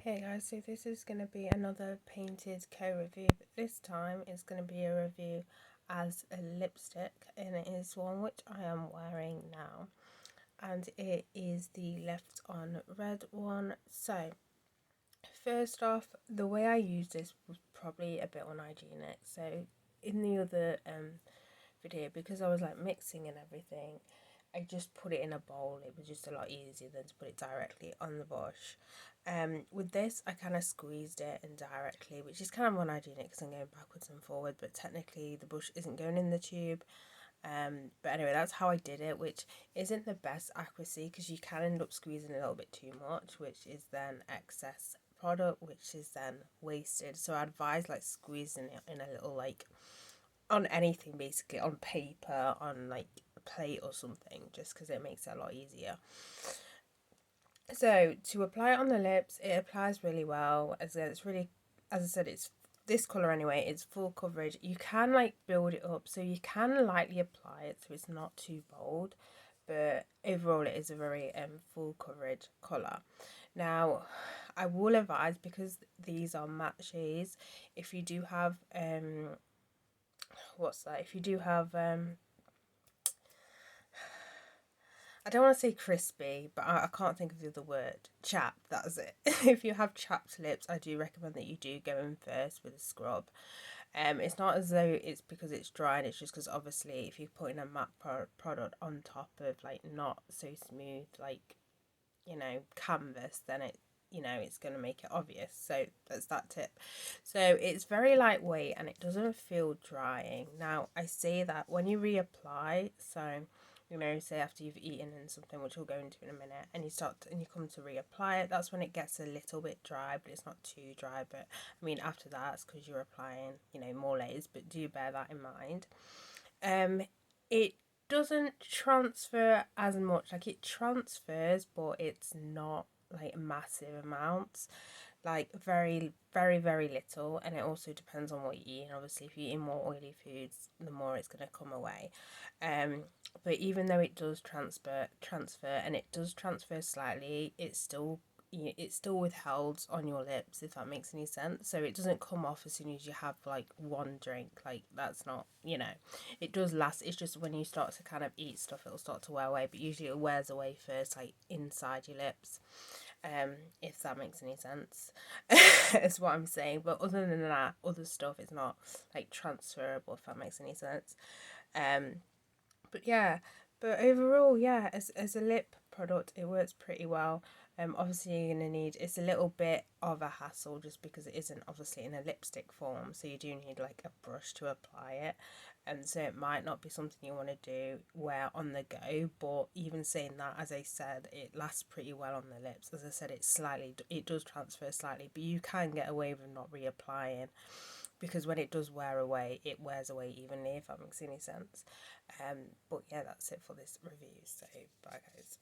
Hey guys, so this is going to be another painted co-review, but this time it's going to be a review as a lipstick, and it is one which I am wearing now, and it is the Left on Red one. So first off, the way I used this was probably a bit unhygienic. So in the other video, because I was like mixing and everything, I just put it in a bowl. It was just a lot easier than to put it directly on the brush. With this, I kind of squeezed it in directly, which is kind of unhygienic because I'm going backwards and forward, but technically the brush isn't going in the tube. But anyway, that's how I did it, which isn't the best accuracy because you can end up squeezing a little bit too much, which is then excess product, which is then wasted. So I advise like squeezing it in a little like on anything, basically on paper, on like a plate or something, just because it makes it a lot easier. So to apply it on the lips, it applies really well. As I said, it's this colour anyway. It's full coverage. You can like build it up, so you can lightly apply it, so it's not too bold. But overall, it is a very full coverage colour. Now, I will advise, because these are matte shades, if you do have what's that? If you do have I don't want to say crispy, but I can't think of the other word. Chapped, that's it. If you have chapped lips, I do recommend that you do go in first with a scrub. It's not as though it's because it's dry, and it's just because obviously if you're putting a matte product on top of like not so smooth, like, canvas, then it's going to make it obvious. So that's that tip. So it's very lightweight and it doesn't feel drying. Now I say that when you reapply, so say after you've eaten and something, which we'll go into in a minute, and you come to reapply it, that's when it gets a little bit dry, but it's not too dry. But I mean, after that, it's because you're applying, more layers, but do bear that in mind. It doesn't transfer as much. Like, it transfers, but it's not like massive amounts, like very, very, very little. And it also depends on what you eat, and obviously if you're eating more oily foods, the more it's going to come away. But even though it does transfer and it does transfer slightly, it's still withheld on your lips, if that makes any sense. So it doesn't come off as soon as you have like one drink. Like, that's not, it does last. It's just when you start to kind of eat stuff, it'll start to wear away, but usually it wears away first, like inside your lips. If that makes any sense. Is what I'm saying. But other than that, other stuff is not like transferable, if that makes any sense. Um but yeah, but overall, yeah, as a lip product, it works pretty well. Obviously you're gonna need, it's a little bit of a hassle just because it isn't obviously in a lipstick form, so you do need like a brush to apply it, and so it might not be something you want to do wear on the go. But even saying that, as I said, it lasts pretty well on the lips. As I said, it does transfer slightly, but you can get away with not reapplying, because when it does wear away, it wears away evenly, if that makes any sense. But yeah, that's it for this review. So bye guys.